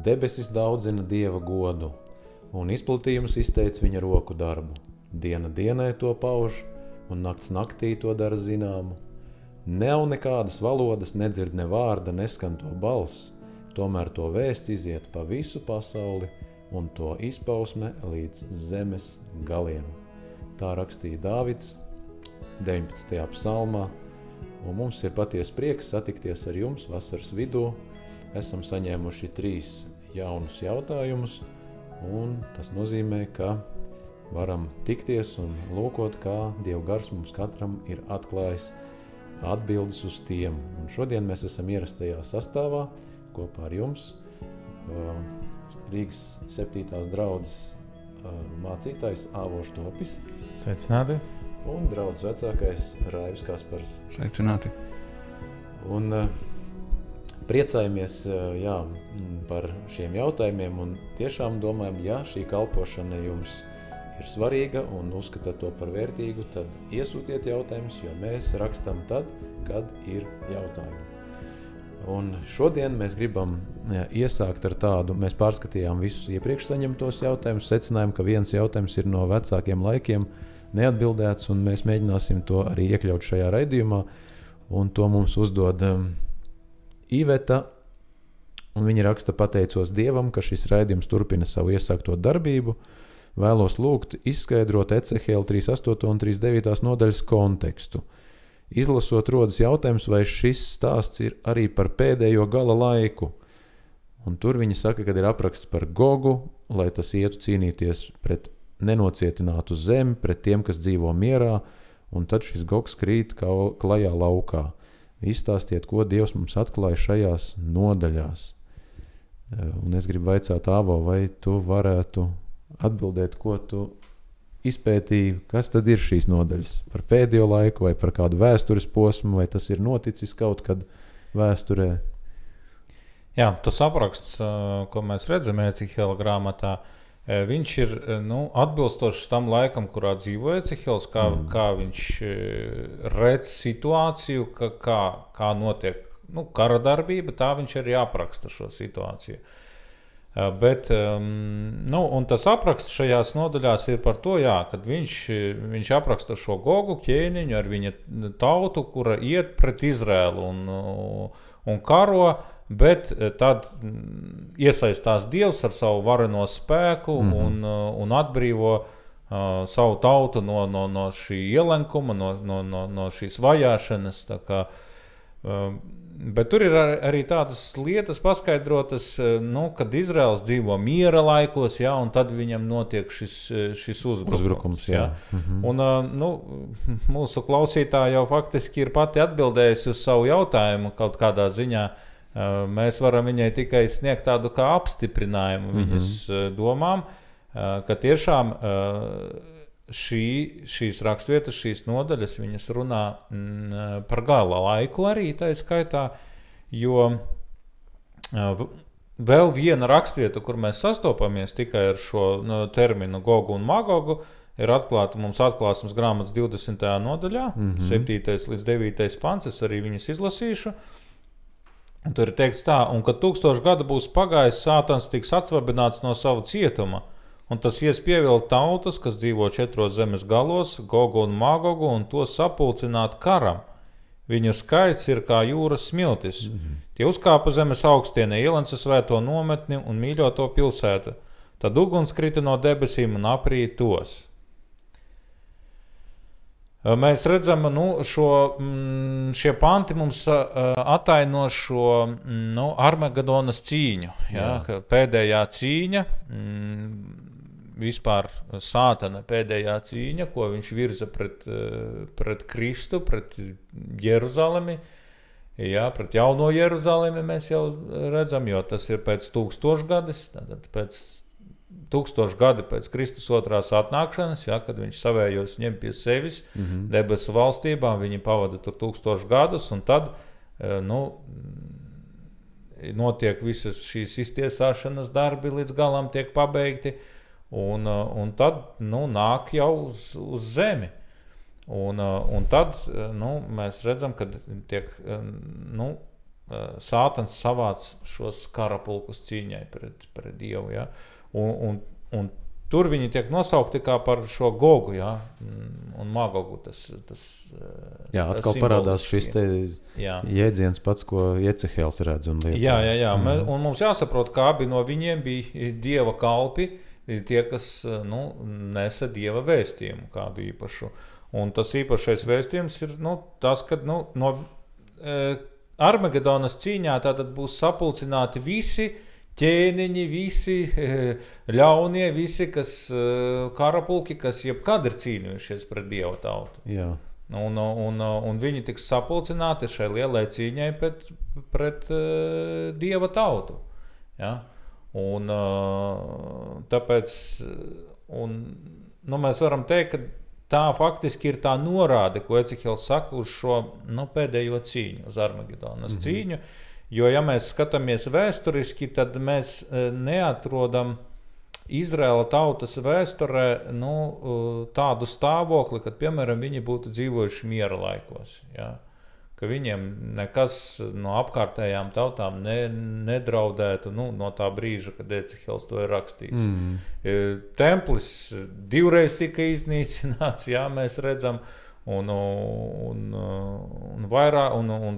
Debesis daudzina Dieva godu, un izplatījums izteica viņa roku darbu. Diena dienai to pauž, un nakts naktī to dara zināmu. Nav nekādas valodas, nedzird ne vārda, neskan to balss, tomēr to vēsts iziet pa visu pasauli, un to izpausme līdz zemes galiem. Tā rakstīja Dāvids 19. psalmā, un mums ir patiesi prieks satikties ar jums vasaras vidū. Esam saņēmuši 3 jaunus jautājumus, un tas nozīmē, ka varam tikties un lūkot, kā Dieva gars mums katram ir atklājis atbildes uz tiem. Un šodien mēs esam ierastajā sastāvā kopā ar jums. Rīgas 7. draudzes mācītājs Āvošs Topis. Sveicināti. Un draudzes vecākais Raivis Kaspars. Sveicināti. Un priecājamies par šiem jautājumiem un tiešām domājam, ja šī kalpošana jums ir svarīga un uzskatāt to par vērtīgu, tad iesūtiet jautājumus, jo mēs rakstam tad, kad ir jautājumi. Un šodien mēs gribam iesākt ar tādu, mēs pārskatījām visus iepriekš saņemtos jautājumus, secinājām, ka viens jautājums ir no vecākiem laikiem neatbildēts, un mēs mēģināsim to arī iekļaut šajā raidījumā, un to mums uzdod Iveta, un viņa raksta: pateicos Dievam, ka šis raidījums turpina savu iesākto darbību, vēlos lūgt izskaidrot Ecehēla 3.8 un 3.9 nodaļas kontekstu. Izlasot rodas jautājums, vai šis stāsts ir arī par pēdējo gala laiku. Un tur viņi saka, kad ir apraksts par Gogu, lai tas ietu cīnīties pret nenocietinātu zemi, pret tiem, kas dzīvo mierā, un tad šis Gogs krīt klajā laukā. Izstāstiet, ko Dievs mums atklāja šajās nodaļās. Un es gribu vaicāt, Āvo, vai tu varētu atbildēt, ko tu izpētīji, kas tad ir šīs nodaļas? Par pēdējo laiku vai par kādu vēstures posmu, vai tas ir noticis kaut kad vēsturē? Jā, tas apraksts, ko mēs redzam Ecehēla grāmatā, viņš ir atbilstošs tam laikam, kurā dzīvo Ecehēls, kā viņš redz situāciju, kā notiek kara darbība, tā viņš arī apraksta šo situāciju. Bet, un tas apraksts šajās nodaļās ir par to, kad viņš apraksta šo Gogu ķēniņu ar viņa tautu, kura iet pret Izrēlu un karo, bet tad iesaistās Dievs ar savu vareno spēku un atbrīvo savu tautu no šī ielenkuma, no šīs vajāšanas. Tā kā, bet tur ir arī tādas lietas paskaidrotas, kad Izraels dzīvo miera laikos, un tad viņam notiek šis uzbrukums. Un mūsu klausītāja jau faktiski ir pati atbildējusi uz savu jautājumu kaut kādā ziņā. Mēs varam viņai tikai sniegt tādu kā apstiprinājumu viņas domām, ka tiešām šīs rakstvietas, šīs nodaļas, viņas runā par gala laiku arī tā skaitā, jo vēl viena rakstvieta, kur mēs sastopamies tikai ar šo terminu Gogu un Magogu, ir atklāta mums atklāsmes grāmatas 20. nodaļā, 7. līdz 9. pants, es arī viņas izlasīšu. Un tur ir teikts tā: un kad 1000 gadu būs pagājis, Sātans tiks atsvabināts no sava cietuma, un tas ies pievilkt tautas, kas dzīvo 4 zemes galos, Gogu un Magogu, un to sapulcināt karam. Viņu skaits ir kā jūras smiltis. Tie uzkāpa zemes augstienē, ielenca svēto nometni un mīļoto pilsētu. Tad uguns krita no debesīm un aprīja tos. Mēs redzam, šie panti mums ataino šo Armagedonas cīņu. Pēdējā cīņa, vispār Sātana pēdējā cīņa, ko viņš virza pret Kristu, pret Jeruzalemi, pret jauno Jeruzalemi mēs jau redzam, jo tas ir pēc 1000 gadus, tātad pēc 1000 gadi pēc Kristus otrās atnākšanas, kad viņš savējos ņem pie sevis debesu valstībā, viņi pavada tur 1000 gadus, un tad notiek visas šīs iztiesāšanas darbi, līdz galam tiek pabeigti, un tad nāk jau uz zemi. Un tad mēs redzam, ka tiek Sātans savāc šos karapulkus cīņai pret Dievu. Ja? Un tur viņi tiek nosaukti kā par šo Gogu, ja? Un Magogu. Jā, atkal parādās šis te jēdziens pats, ko Iecehēls redz un lieto. Jā. Un mums jāsaprot, ka abi no viņiem bija Dieva kalpi, tie, kas nesa Dieva vēstījumu kādu īpašu. Un tas īpašais vēstījums ir tas, ka no Armagedonas cīņā tātad būs sapulcināti visi ķēniņi, visi ļaunie, visi karapulki, kas jebkad ir cīnījušies pret Dieva tautu. Jā. Un viņi tiks sapulcināti šai lielai cīņai pret Dieva tautu. Ja? Un tāpēc mēs varam teikt, ka tā faktiski ir tā norāde, ko Ecehēls saka uz šo pēdējo cīņu, uz Armagedonas cīņu. Jo, ja mēs skatāmies vēsturiski, tad mēs neatrodam Izraēla tautas vēsturē tādu stāvokli, kad, piemēram, viņi būtu dzīvojuši miera laikos. Ja? Ka viņiem nekas no apkārtējām tautām nedraudētu no tā brīža, kad Ecehēls to ir rakstījis. Templis 2 reizes tika iznīcināts, jā, mēs redzam, un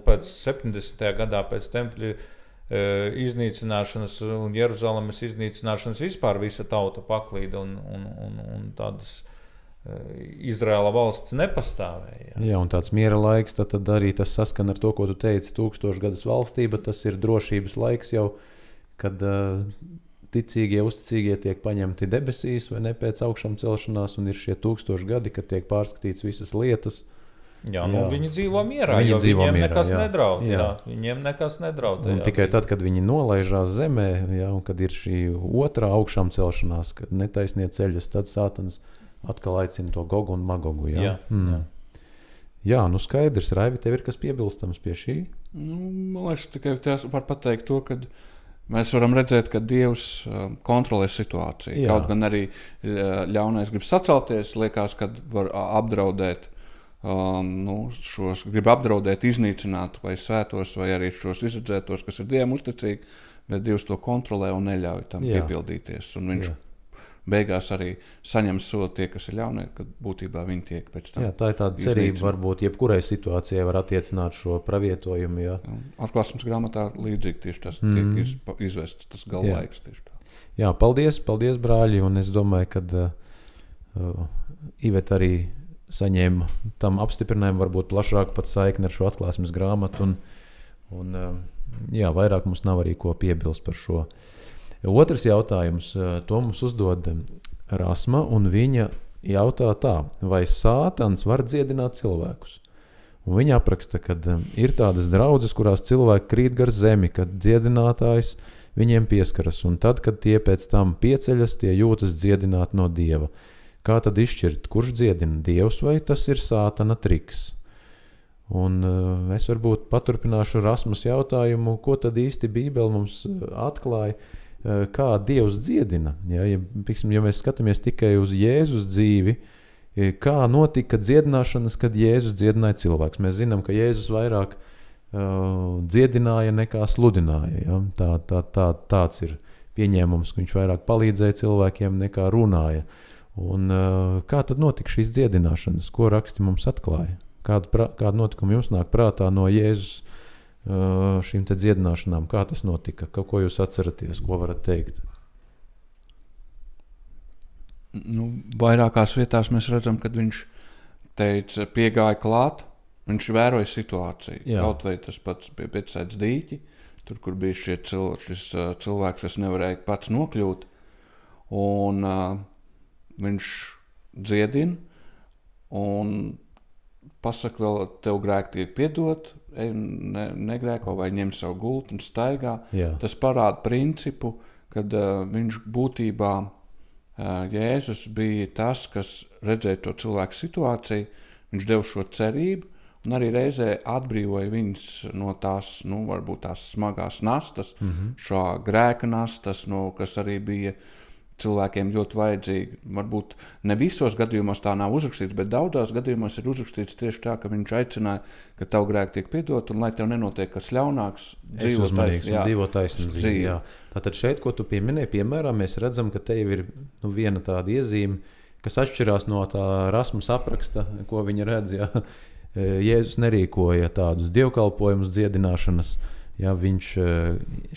pēc 70. gadā pēc tempļa iznīcināšanas un Jeruzalemes iznīcināšanas vispār visa tauta paklīda un tādas Izraēla valsts nepastāvēja. Jā, un tāds miera laiks, tad arī tas saskan ar to, ko tu teici, 1000 gadus valstība, tas ir drošības laiks jau, kad ticīgie, uzticīgie tiek paņemti debesīs vai ne pēc augšām celšanās, un ir šie 1000 gadi, kad tiek pārskatīts visas lietas. Jā, viņi dzīvo mierā, jo viņiem nekas nedraud. Viņiem nekas nedraud. Un tikai tad, kad viņi nolaižās zemē, un kad ir šī otrā augšām celšanās, kad netaisnie ceļas, tad Sātans atkal aicina to Gogu un Magogu. Jā, skaidrs. Raivi, tev ir kas piebilstams pie šī? Man liekas, tikai var pateikt to, ka mēs varam redzēt, ka Dievs kontrolē situāciju. Jā. Kaut gan arī ļaunais grib sacelties, liekas, ka var apdraudēt grib apdraudēt, iznīcināt vai svētos, vai arī šos izredzētos, kas ir Dievam uzticīgi, bet Dievs to kontrolē un neļauj tam piepildīties. Un viņš beigās arī saņem sodu tie, kas ir ļaunie, kad būtībā viņi tiek pēc tam. Jā, tā ir tāda cerība, varbūt jebkurai situācijai var attiecināt šo pravietojumu. Jā. Atklāsmes grāmatā līdzīgi tieši tas tiek izvests, tas galvlaiks tieši tā. Jā, paldies, brāļi, un es domāju, ka Iveta arī saņēma tam apstiprinājumu, varbūt plašāk pat saikni ar šo atklāsmes grāmatu, un vairāk mums nav arī ko piebilst par šo. Otrs jautājums, to mums uzdod Rasma, un viņa jautā tā, vai Sātans var dziedināt cilvēkus? Un viņa apraksta, ka ir tādas draudzes, kurās cilvēki krīt gar zemi, kad dziedinātājs viņiem pieskaras, un tad, kad tie pēc tam pieceļas, tie jūtas dziedināt no Dieva. Kā tad izšķirt, kurš dziedina, Dievs vai tas ir Sātana triks? Un es varbūt paturpināšu Rasmas jautājumu, ko tad īsti Bībele mums atklāja, kā Dievs dziedina. Ja mēs skatāmies tikai uz Jēzus dzīvi, kā notika dziedināšanas, kad Jēzus dziedināja cilvēks. Mēs zinām, ka Jēzus vairāk dziedināja nekā sludināja. Ja? Tāds ir pieņēmums, ka viņš vairāk palīdzēja cilvēkiem nekā runāja. Un kā tad notika šīs dziedināšanas? Ko raksti mums atklāja? Kādu notikumu jums nāk prātā no Jēzus šīm te dziedināšanām? Kā tas notika? Ko jūs atceraties? Ko varat teikt? Vairākās vietās mēs redzam, kad viņš teica, piegāja klāt, viņš vēroja situāciju. Jā. Kaut vai tas pats pie Betsaidas dīķi, tur, kur bija šis cilvēks, kas nevarēja pats nokļūt, un viņš dziedina, un pasaka vēl, tev grēki tiek piedot, negrēko vai ņem savu gultu un staigā. Jā. Tas parāda principu, kad viņš būtībā, Jēzus bija tas, kas redzēja to cilvēku situāciju, viņš deva šo cerību un arī reizē atbrīvoja viņus no tās, varbūt tās smagās nastas, šā grēka nastas, kas arī bija cilvēkiem ļoti vajadzīgi. Varbūt ne visos gadījumos tā nav uzrakstīts, bet daudzās gadījumos ir uzrakstīts tieši tā, ka viņš aicināja, ka tavu grēku tiek piedot un lai tev nenotiek kas ļaunāks, dzīvo taisnu dzīvi. Jā. Tātad šeit, ko tu pieminēji, piemēram, mēs redzam, ka te ir viena tāda iezīme, kas atšķirās no tā Rasmus apraksta, ko viņa redz. Jā. Jēzus nerīkoja tādus dievkalpojumus dziedināšanas. Ja, viņš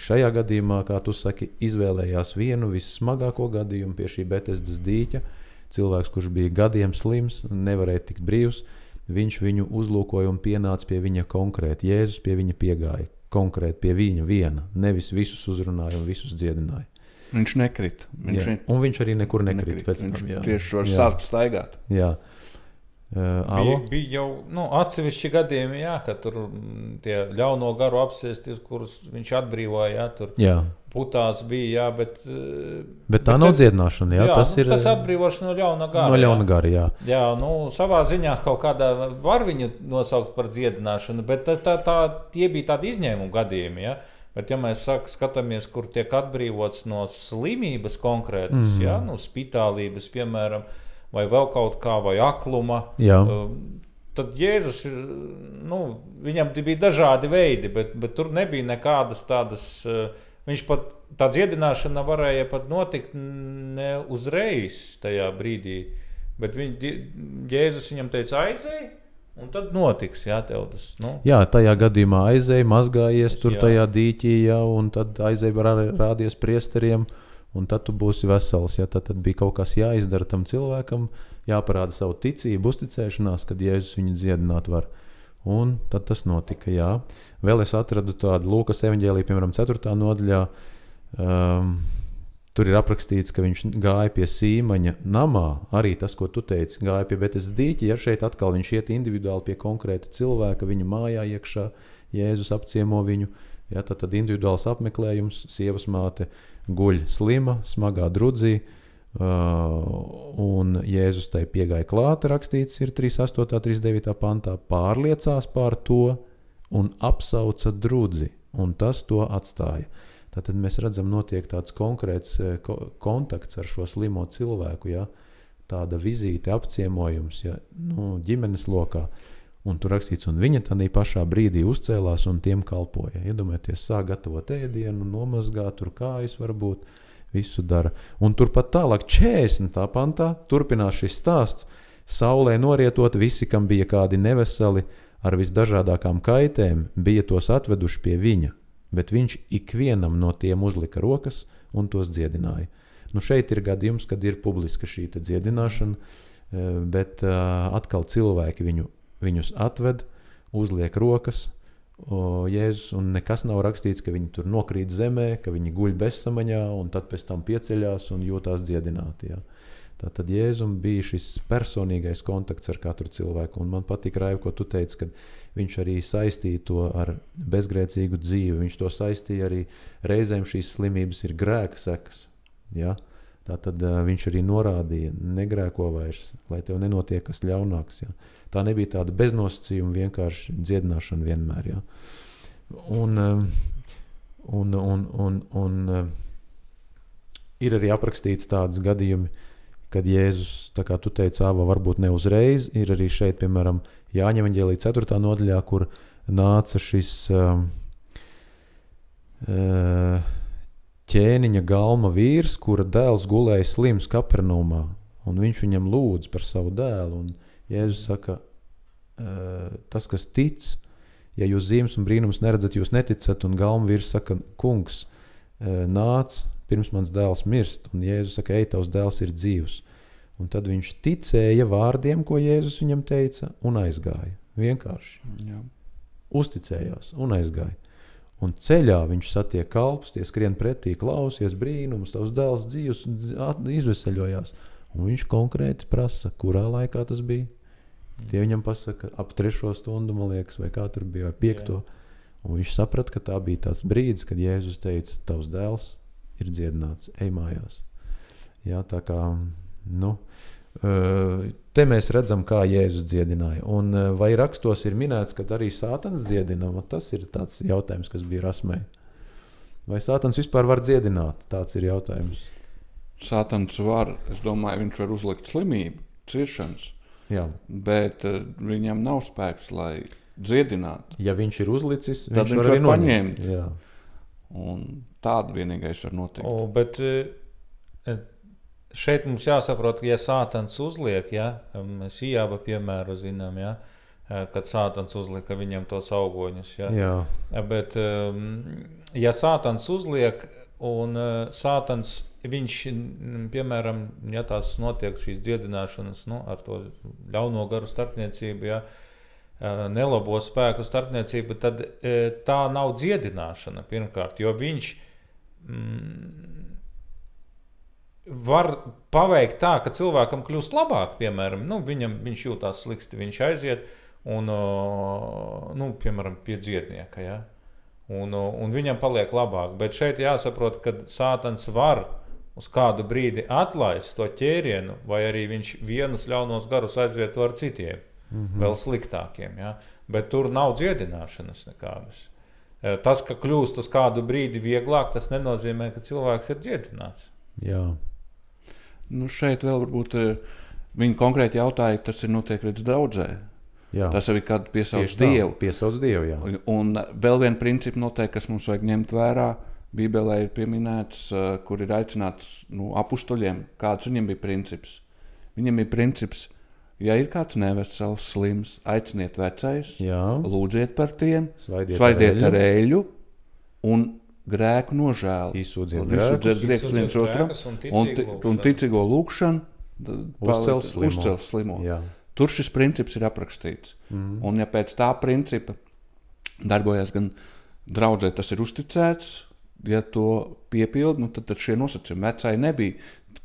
šajā gadījumā, kā tu saki, izvēlējās vienu vissmagāko gadījumu pie šī Betesdas dīķa. Cilvēks, kurš bija gadiem slims, nevarēja tikt brīvs, viņš viņu uzlūkoja un pienāca pie viņa konkrēti. Jēzus pie viņa piegāja konkrēti pie viņa viena, nevis visus uzrunāja un visus dziedināja. Viņš nekrita. Un viņš arī nekur nekrita pēc tam. Viņš tieši var sākt staigāt. Jā. Bija jau atsevišķi gadījumi, ka tur tie ļauno garu apsēsties, kurus viņš atbrīvoja, tur putās bija, bet tā nav dziedināšana, tas atbrīvošana no ļauna gara. No ļauna gara, jā. Jā, savā ziņā kaut kādā var viņu nosaukt par dziedināšanu, bet tie bija tādi izņēmumu gadījumi, Bet, ja mēs skatāmies, kur tiek atbrīvots no slimības konkrētas, spitālības, piemēram, vai vēl kaut kā, vai akluma, tad Jēzus, viņam bija dažādi veidi, bet tur nebija nekādas tādas, viņš pat, tā dziedināšana varēja pat notikt ne uzreiz tajā brīdī, bet Jēzus viņam teica aizēj, un tad notiks, tev tas, Jā, tajā gadījumā aizēj, mazgājies tur tajā dīķī, un tad aizēj rādies priesteriem, un tad tu būsi vesels, tad bija kaut kas jāizdara tam cilvēkam, jāparāda savu ticību, uzticēšanās, kad Jēzus viņu dziedināt var. Un tad tas notika, Vēl es atradu tādu Lūkas evaņģēliju, piemēram, 4. nodaļā, tur ir aprakstīts, ka viņš gāja pie Sīmaņa namā, arī tas, ko tu teici, gāja pie Betesdas dīķa, šeit atkal viņš iet individuāli pie konkrēta cilvēka, viņa mājā iekšā, Jēzus apciemo viņu, tad individuāls apmeklējums, sievas māte guļ slima, smagā drudzī, un Jēzus tai piegāja klāt, rakstīts ir 38. 39. pantā, pārliecās pār to un apsauca drudzi, un tas to atstāja. Tātad mēs redzam, notiek tāds konkrēts kontakts ar šo slimo cilvēku, tāda vizīte, apciemojums, ģimenes lokā. Un tur rakstīts, un viņa tādā pašā brīdī uzcēlās un tiem kalpoja. Iedomājieties, sāk gatavot ēdienu, nomazgāt, tur kājas varbūt, visu dara. Un turpat tālāk 40. pantā turpinās šis stāsts. Saulē norietot, visi, kam bija kādi neveseli, ar visdažādākām kaitēm, bija tos atveduši pie viņa, bet viņš ikvienam no tiem uzlika rokas un tos dziedināja. Šeit ir gadījums, kad ir publiska šī dziedināšana, bet atkal cilvēki viņus atved, uzliek rokas, Jēzus, un nekas nav rakstīts, ka viņi tur nokrīt zemē, ka viņi guļ bezsamaņā, un tad pēc tam pieceļās un jūtās dziedināti. Tātad Jēzum bija šis personīgais kontakts ar katru cilvēku, un man patīk, Raiv, ko tu teici, kad viņš arī saistīja to ar bezgrēcīgu dzīvi, viņš to saistīja arī reizēm šīs slimības ir grēka sekas, Tātad viņš arī norādīja, negrēko vairs, lai tev nenotiek kas ļaunāks. Tā nebija tāda beznosacījuma, vienkārši dziedināšana vienmēr. Un ir arī aprakstīts tādas gadījumi, kad Jēzus, tā kā tu teici, varbūt ne uzreiz, ir arī šeit, piemēram, Jāņa evaņģēlija 4. nodaļā, kur nāca šis ķēniņa galma vīrs, kura dēls gulēja slims Kapernaumā, un viņš viņam lūdz par savu dēlu, un Jēzus saka, tas, kas tic, ja jūs zīmes un brīnums neredzat, jūs neticat, un galma vīrs saka, kungs, nāc, pirms mans dēls mirst, un Jēzus saka, ej, tavs dēls ir dzīvs. Un tad viņš ticēja vārdiem, ko Jēzus viņam teica, un aizgāja. Vienkārši. Uzticējās un aizgāja. Un ceļā viņš satiek kalpus, tie skrien pretī, klausies brīnumus, tavs dēls dzīvs, izveseļojās. Un viņš konkrēti prasa, kurā laikā tas bija. Tie viņam pasaka, ap 3. stundu, man liekas, vai kā tur bija, vai 5. Un viņš saprata, ka tā bija tās brīdis, kad Jēzus teica, tavs dēls ir dziedināts, ej mājās. Tā kā, te mēs redzam, kā Jēzus dziedināja. Un vai rakstos ir minēts, ka arī Sātans dziedina? Tas ir tāds jautājums, kas bija Rasmei. Vai Sātans vispār var dziedināt? Tāds ir jautājums. Sātans var, es domāju, viņš var uzlikt slimību, ciešanas, bet viņam nav spēks, lai dziedinātu. Ja viņš ir uzlicis, tad viņš var arī paņemt. Jā. Un tāda vienīgais var notikt. Bet šeit mums jāsaprot, ka ja Sātans uzliek, mēs Ijāba piemēru zinām, kad Sātans uzlika viņam tos augoņus. Jā. Bet ja Sātans uzliek un Sātans, viņš, piemēram, ja tās notiek šīs dziedināšanas, ar to ļauno garu starpniecību, nelabo spēku starpniecību, tad tā nav dziedināšana pirmkārt, jo viņš var paveikt tā, ka cilvēkam kļūst labāk, piemēram, viņš jūtās slikti, viņš aiziet un, piemēram, pie dziednieka, un viņam paliek labāk, bet šeit jāsaprot, ka Sātans var uz kādu brīdi atlaist to ķērienu, vai arī viņš vienus ļaunos garus aizvieto ar citiem, vēl sliktākiem, bet tur nav dziedināšanas nekādas. Tas, ka kļūst uz kādu brīdi vieglāk, tas nenozīmē, ka cilvēks ir dziedināts. Jā. Šeit vēl varbūt viņi konkrēti jautāja, tas ir notiek līdz draudzē. Jā. Tas arī kādu piesauc Dievu. Piesauc Dievu, jā. Un vēl viena principa noteikti, kas mums vajag ņemt vērā, Bībelē ir pieminēts, kur ir aicināts apustuļiem, kāds viņiem bija princips. Viņiem bija princips, ja ir kāds nevesels, slims, aiciniet vecais, lūdziet par tiem, svaidiet ar eļļu un grēku nožēlu. Izsūdziet grēkus viens otram un ticīgo lūgšanu uzcel slimo. Jā. Tur šis princips ir aprakstīts. Un ja pēc tā principa darbojas gan draudzē, tas ir uzticēts, ja to piepild, tad šie nosacījumi vecāji nebija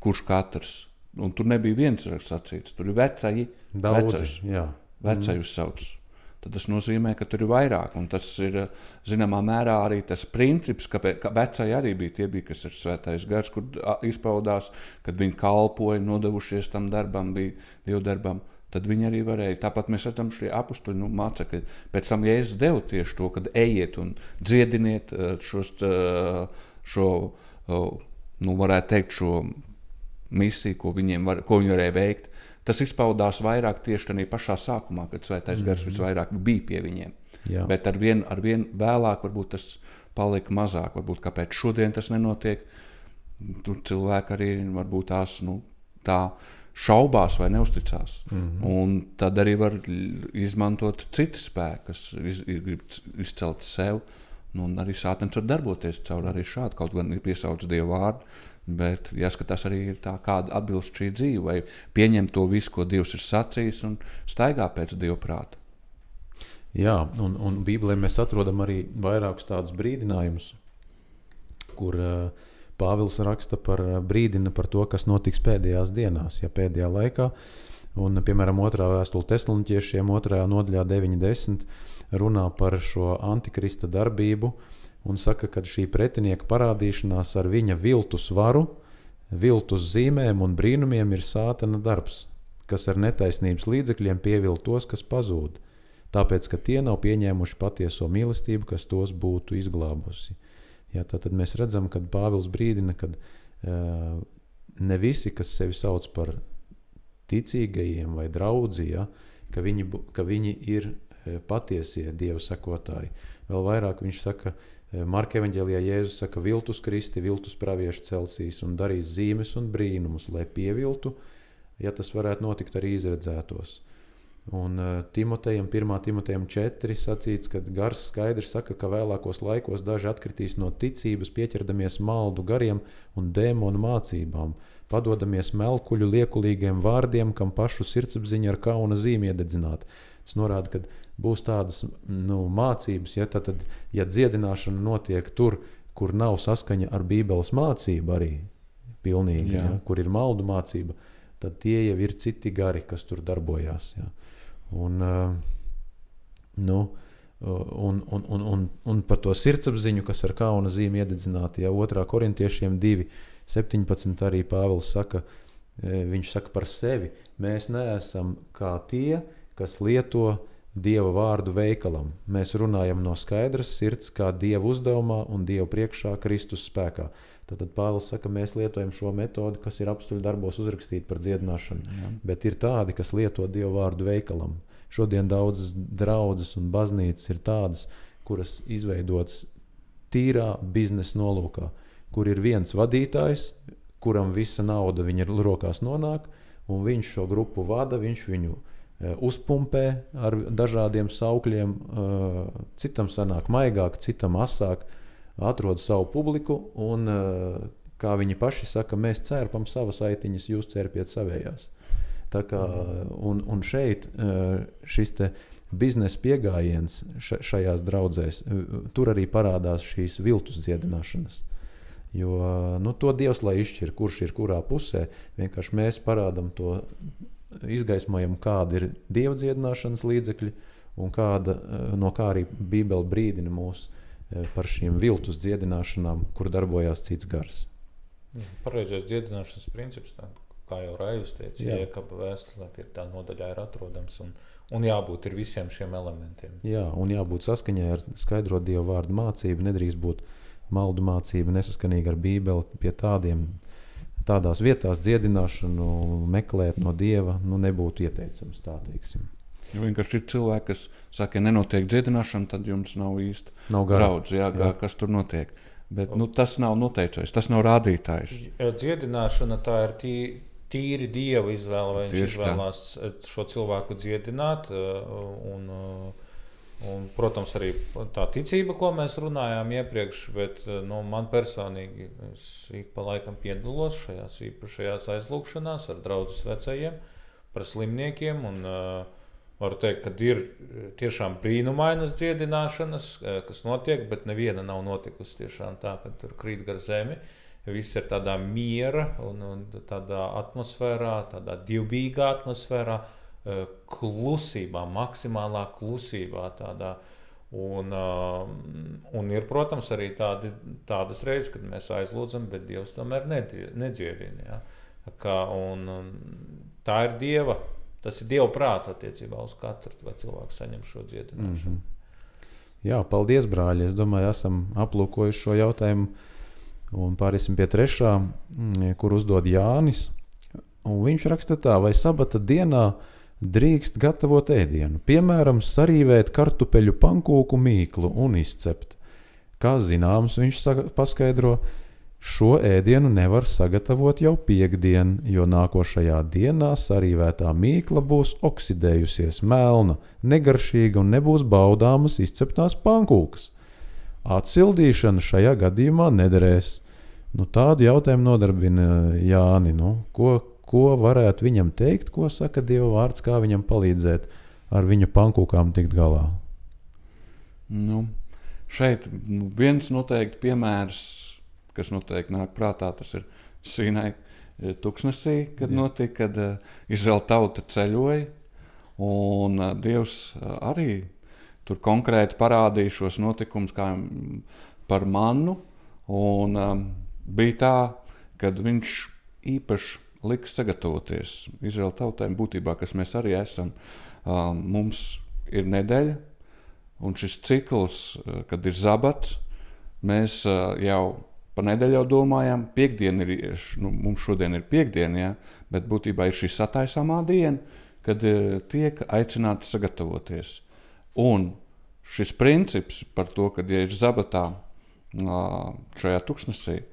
kurš katrs. Un tur nebija viens sacīts. Tur ir vecāji, vecāji uzsauc. Tad tas nozīmē, ka tur ir vairāk. Un tas ir, zināmā mērā, arī tas princips, ka vecāji arī bija tie, kas ir svētais gars, kur izpaudās, kad viņi kalpoja, nodevušies tam darbam, bija dievdarbam. Tad viņi arī varēja. Tāpat mēs redzam šie apustuļu mācekļi. Pēc tam Jēzus deva tieši to, kad ejiet un dziediniet varētu teikt, šo misiju, ko viņi varēja veikt. Tas izpaudās vairāk tieši tādā pašā sākumā, kad svētais gars visvairāk bija pie viņiem. Jā. Bet ar vien vēlāk varbūt tas palika mazāk. Varbūt kāpēc šodien tas nenotiek. Tur cilvēki arī varbūt tā šaubās vai neusticās. Un tad arī var izmantot citi spēki, kas grib izcelt sev. Un arī Sātans var darboties caur arī šādu, kaut gan ir piesaucis Dievu vārdu, bet jāskatās arī ir tā, kāda atbilst šī dzīve, vai pieņem to visu, ko Dievs ir sacījis un staigā pēc Dieva prāta. Jā, un Bībelē mēs atrodam arī vairākus tādus brīdinājumus, kur Pāvils raksta brīdina par to, kas notiks pēdējās dienās, pēdējā laikā. Un, piemēram, 2. vēstule Tesaloniķiešiem 2. nodaļā 9-10 runā par šo antikrista darbību un saka, ka šī pretinieka parādīšanās ar viņa viltus varu, viltus zīmēm un brīnumiem ir Sātana darbs, kas ar netaisnības līdzekļiem pieviļ tos, kas pazūd, tāpēc, ka tie nav pieņēmuši patieso mīlestību, kas tos būtu izglābusi. Tātad mēs redzam, kad Pāvils brīdina, kad ne visi, kas sevi sauc par ticīgajiem vai draudzi, ka viņi ir patiesie Dievu sekotāji. Vēl vairāk viņš saka, Marka evaņģēlijā Jēzus saka, viltus kristi, viltus pravieši celsīs un darīs zīmes un brīnumus, lai pieviltu, tas varētu notikt arī izredzētos. Un Timotejam, 1. Timotejam 4 sacīts, kad gars skaidri saka, ka vēlākos laikos daži atkritīs no ticības, pieķerdamies maldu gariem un dēmonu mācībām, padodamies melkuļu liekulīgiem vārdiem, kam pašu sirdsapziņa ar kauna zīmi iededzināt. Tas norāda, ka būs tādas mācības, tad, ja dziedināšana notiek tur, kur nav saskaņa ar Bībeles mācību arī pilnīgi, kur ir maldu mācība, tad tie jau ir citi gari, kas tur darbojās. Un par to sirdsapziņu, kas ar kauna zīmi iededzināt, 2. Korintiešiem 2:17 arī Pāvils saka, viņš saka par sevi, mēs neesam kā tie, kas lieto Dieva vārdu veikalam. Mēs runājam no skaidras sirds, kā Dieva uzdevumā un Dieva priekšā Kristus spēkā. Tātad Pāvils saka, mēs lietojam šo metodi, kas ir apstuļu darbos uzrakstīta par dziedināšanu, bet ir tādi, kas lieto Dieva vārdu veikalam. Šodien daudzas draudzes un baznīcas ir tādas, kuras izveidotas tīrā biznesa nolūkā, kur ir viens vadītājs, kuram visa nauda viņa rokās nonāk, un viņš šo grupu vada, viņš viņu uzpumpē ar dažādiem saukļiem, citam sanāk maigāk, citam asāk, atrod savu publiku, un, kā viņi paši saka, mēs cērpam savas aitiņas, jūs cērpiet savējās. Tā kā, un šeit šis te biznesa piegājiens šajās draudzēs, tur arī parādās šīs viltus dziedināšanas. Jo to Dievs lai izšķir, kurš ir kurā pusē, vienkārši mēs parādam to, izgaismojam, kāda ir Dieva dziedināšanas līdzekļi un no kā arī Bībele brīdina mūs par šīm viltus dziedināšanām, kur darbojās cits gars. Pareizais dziedināšanas princips, kā jau Raivs teica, Jēkaba vēstulē pie tā nodaļā ir atrodams un jābūt ir visiem šiem elementiem. Jā, un jābūt saskaņai ar skaidro Dieva vārdu mācību, nedrīkst būt maldu mācība nesaskanīga ar Bībeli, pie tādās vietās dziedināšanu meklēt no Dieva, nebūtu ieteicams, tā teiksim. Jo vienkārši ir cilvēki, kas saka, ja nenotiek dziedināšana, tad jums nav īsti draudz, kas tur notiek. Bet tas nav noteicējs, tas nav rādītājs. Dziedināšana tā ir tīri Dieva izvēle, vai viņš izvēlās šo cilvēku dziedināt, un, protams, arī tā ticība, ko mēs runājām iepriekš, bet man personīgi es ik pa laikam piedalos šajās īpašajās aizlūkšanās ar draudzes vecajiem par slimniekiem, un varu teikt, ka ir tiešām brīnumainas dziedināšanas, kas notiek, bet neviena nav notikusi tiešām tā, ka tur krīt gar zemi. Viss ir tādā miera un tādā atmosfērā, tādā divbīgā atmosfērā, klusībā, maksimālā klusībā tādā. Un ir, protams, arī tādas reizes, kad mēs aizlūdzam, bet Dievs tomēr nedziedina. Ja? Tā ir Dieva, tas ir Dieva prāts attiecībā uz katru, vai cilvēks saņem šo dziedināšanu. Jā, paldies, brāļi. Es domāju, esam aplūkojuši šo jautājumu un pārēsim pie 3., kur uzdod Jānis. Un viņš raksta tā, vai sabata dienā drīkst gatavot ēdienu, piemēram, sarīvēt kartupeļu pankūku mīklu un izcept. Kā zināms, viņš paskaidro, šo ēdienu nevar sagatavot jau piektdien, jo nākošajā dienā sarīvētā mīkla būs oksidējusies melna, negaršīga un nebūs baudāmas izceptās pankūkas. Atsildīšana šajā gadījumā nederēs. Tādu jautājumu nodarbina Jāni. Ko varētu viņam teikt, ko saka Dieva vārds, kā viņam palīdzēt ar viņu pankūkām tikt galā? Šeit viens noteikti piemērs, kas noteikti nāk prātā, tas ir Sinai tuksnesī, kad notika, kad Izraēla tauta ceļoja, un Dievs arī tur konkrēti parādīja šos notikumus kā par mannu, un bija tā, kad viņš īpaši liks sagatavoties Izraēla tautēm būtībā, kas mēs arī esam. Mums ir nedēļa, un šis cikls, kad ir zabats, mēs jau par nedēļu jau domājam, piektdiena ir, mums šodien ir piektdiena, ja, bet būtībā ir šī sataisāmā diena, kad tiek aicināti sagatavoties. Un šis princips par to, kad ja ir zabatā šajā tuksnesī,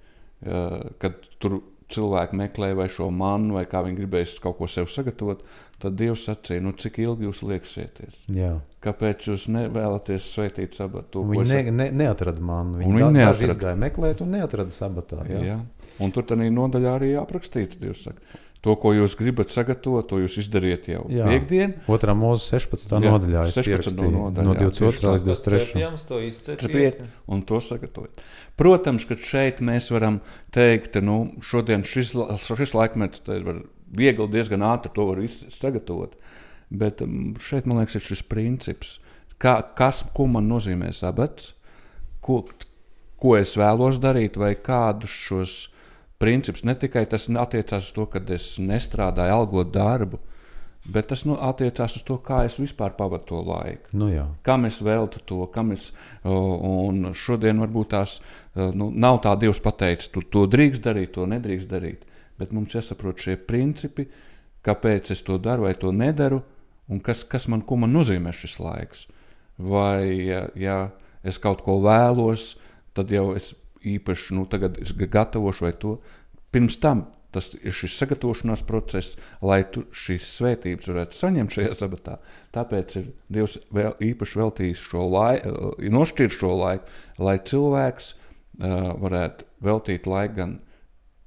kad tur cilvēki meklē vai šo mannu, vai kā viņi gribēs kaut ko sev sagatavot, tad Dievs sacīja, cik ilgi jūs lieksieties? Jā. Kāpēc jūs nevēlaties svētīt sabatu? Viņi neatrada mannu. Viņi daži izgāja meklēt un neatrada sabatā. Jā. Un tur tādā nodaļā arī aprakstīts, Dievs saka, to, ko jūs gribat sagatavot, to jūs izdariet jau piektdien. 2. Mūzes 16. nodaļā. 16. nodaļā. No 22. līdz 23. To izcepiet. Un to sagatavot. Protams, ka šeit mēs varam teikt, šodien šis laikmets var viegli, diezgan ātri to var sagatavot, bet šeit, man liekas, ir šis princips, ko man nozīmē sabats, ko es vēlos darīt, vai kādus šos principus, ne tikai tas attiecās uz to, kad es nestrādāju algot darbu, Bet tas attiecās uz to, kā es vispār pavadu to laiku. Kam es veltu to, un šodien varbūt tās nav tā Dievs pateicis, tu to drīkst darīt, to nedrīkst darīt. Bet mums jāsaprot šie principi, kāpēc es to daru vai to nedaru, un ko man nozīmē šis laiks. Vai, ja es kaut ko vēlos, tad jau es īpaši, tagad es gatavošu vai to. Pirms tam tas ir šis sagatavošanās process, lai tu šīs svētības varētu saņemt šajā sabatā. Tāpēc ir Dievs īpaši veltījis šo laiku, nošķirt šo laiku, lai cilvēks varētu veltīt laiku gan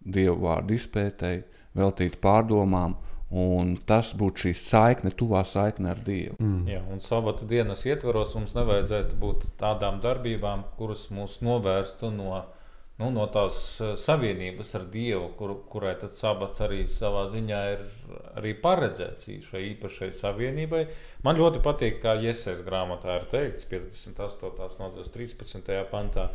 Dievu vārdu izpētēji, veltīt pārdomām, un tas būtu šī saikne, tuvā saikne ar Dievu. Jā, un sabata dienas ietvaros mums nevajadzētu būt tādām darbībām, kuras mūs novērstu no tās savienības ar Dievu, kurai tad sabats arī savā ziņā ir arī paredzēts šai īpašai savienībai. Man ļoti patīk, kā Jesējas grāmatā ir teikts, 58. nodaļas 13. pantā,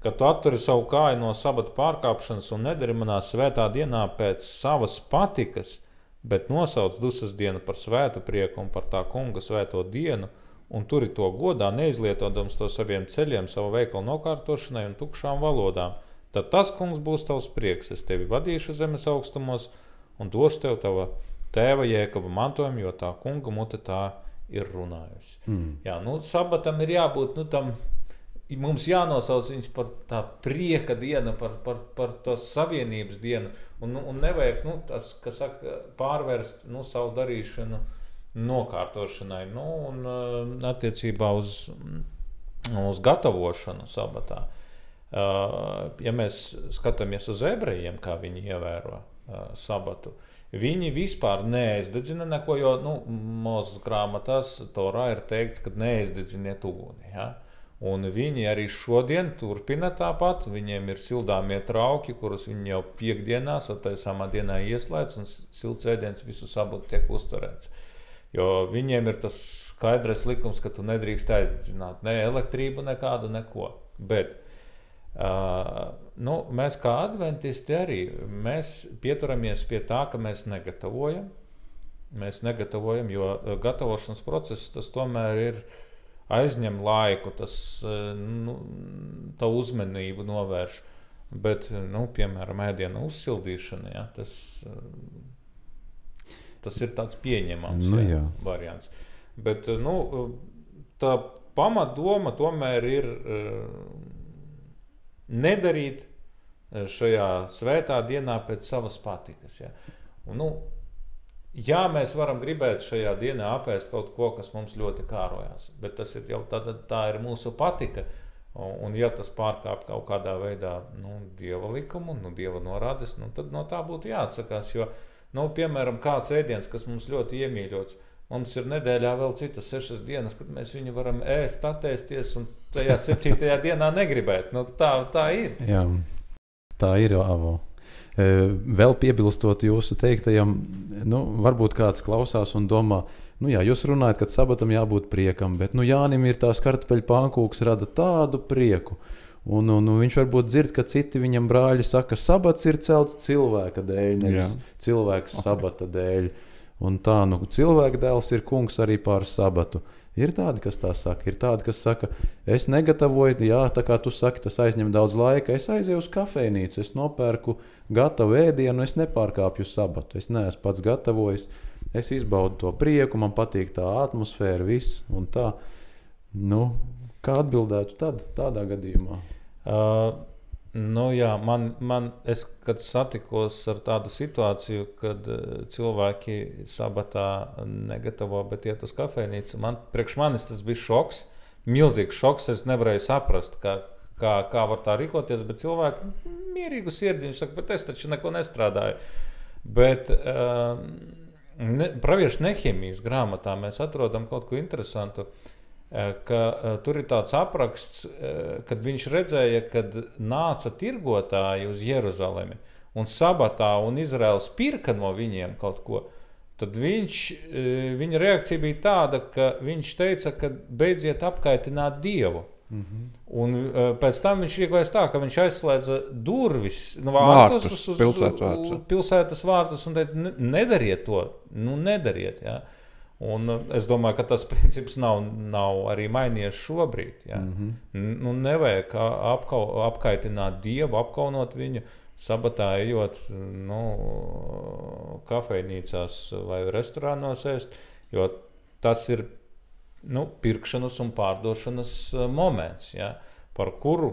ka tu atturi savu kāju no sabata pārkāpšanas un nedari manā svētā dienā pēc savas patikas, bet nosauc dusas dienu par svētu prieku un par tā kunga svēto dienu, un turi to godā, neizlietodams to saviem ceļiem, savu veikalu nokārtošanai un tukšām valodām. Tad tas kungs būs tavs prieks, es tevi vadīšu zemes augstumos un došu tev tava tēva Jēkaba mantojumu, jo tā kunga mute tā ir runājusi. Jā, sabatam ir jābūt, mums jānosauc viņus par tā prieka dienu, par to savienības dienu, un nevajag, tas, kas saka, pārvērst, savu darīšanu nokārtošanai, un attiecībā uz gatavošanu sabatā. Ja mēs skatāmies uz ebrejiem, kā viņi ievēro sabatu, viņi vispār neaizdedzina neko, jo Mūzes grāmatās Torā ir teikts, ka neaizdedziniet uguni. Ja? Un viņi arī šodien turpina tāpat, viņiem ir sildāmie trauki, kurus viņi jau piekdienās, attaisāmā dienā ieslēdz, un silts ēdiens visu sabatu tiek uzturēts. Jo viņiem ir tas skaidrais likums, ka tu nedrīkst aizdedzināt ne elektrību, nekādu, neko. Bet mēs kā adventisti arī, mēs pieturamies pie tā, ka mēs negatavojam. Mēs negatavojam, jo gatavošanas process tas tomēr ir aizņem laiku, tas tā uzmanību novērš. Bet, piemēram, ēdienu uzsildīšana, ja, tas ir tāds pieņemams variants. Bet, tā pamatdoma tomēr ir nedarīt šajā svētā dienā pēc savas patikas. Ja. Un, mēs varam gribēt šajā dienā apēst kaut ko, kas mums ļoti kārojās, bet tas ir jau tā ir mūsu patika. Un ja tas pārkāp kaut kādā veidā Dieva likumu, Dieva norādes, tad no tā būtu jāatsakās. Jo, piemēram, kāds ēdiens, kas mums ļoti iemīļots, mums ir nedēļā vēl citas 6 dienas, kad mēs viņu varam ēst, attēsties un tajā 7. dienā negribēt. Tā ir. Jā, tā ir, Avo. Vēl piebilstot jūsu teiktajam, varbūt kāds klausās un domā, jūs runājat, ka sabatam jābūt priekam, bet Jānim ir tās kartupeļu pankūks rada tādu prieku. Un viņš varbūt dzird, ka citi viņam brāļi saka, sabats ir celts cilvēka dēļ, nevis cilvēks sabata dēļ. Un tā, cilvēka dēls ir kungs arī pār sabatu. Ir tādi, kas tā saka, ir tādi, kas saka, es negatavoju, tā kā tu saki, tas aizņem daudz laika, es aizēju uz kafejnīcu, es nopērku gatavu ēdienu, es nepārkāpju sabatu, es neesmu pats gatavojis, es izbaudu to prieku, man patīk tā atmosfēra, viss, un tā. Kā atbildētu tādā gadījumā? Es, kad satikos ar tādu situāciju, kad cilvēki sabatā negatavo, bet iet uz kafejnīcu, priekš manis tas bija šoks, milzīgs šoks, es nevarēju saprast, kā var tā rīkoties, bet cilvēki mierīgu sirdi, viņš saka, bet es taču neko nestrādāju. Bet praviešu Nehemijas grāmatā mēs atrodam kaut ko interesantu, ka tur ir tāds apraksts, kad viņš redzēja, kad nāca tirgotāji uz Jeruzalemi un sabatā un Izraels pirka no viņiem kaut ko, tad viņa reakcija bija tāda, ka viņš teica, ka beidziet apkaitināt Dievu. Un pēc tam viņš rīkojas tā, ka viņš aizslēdza durvis, vārtus uz pilsētas vārtus un teica, nedariet to, nedariet. Ja? Un es domāju, ka tas princips nav arī mainījies šobrīd. Ja? Nevajag apkaitināt Dievu, apkaunot viņu, sabatā ejot kafejnīcās vai restorānos ēst, jo tas ir pirkšanas un pārdošanas moments, ja, par kuru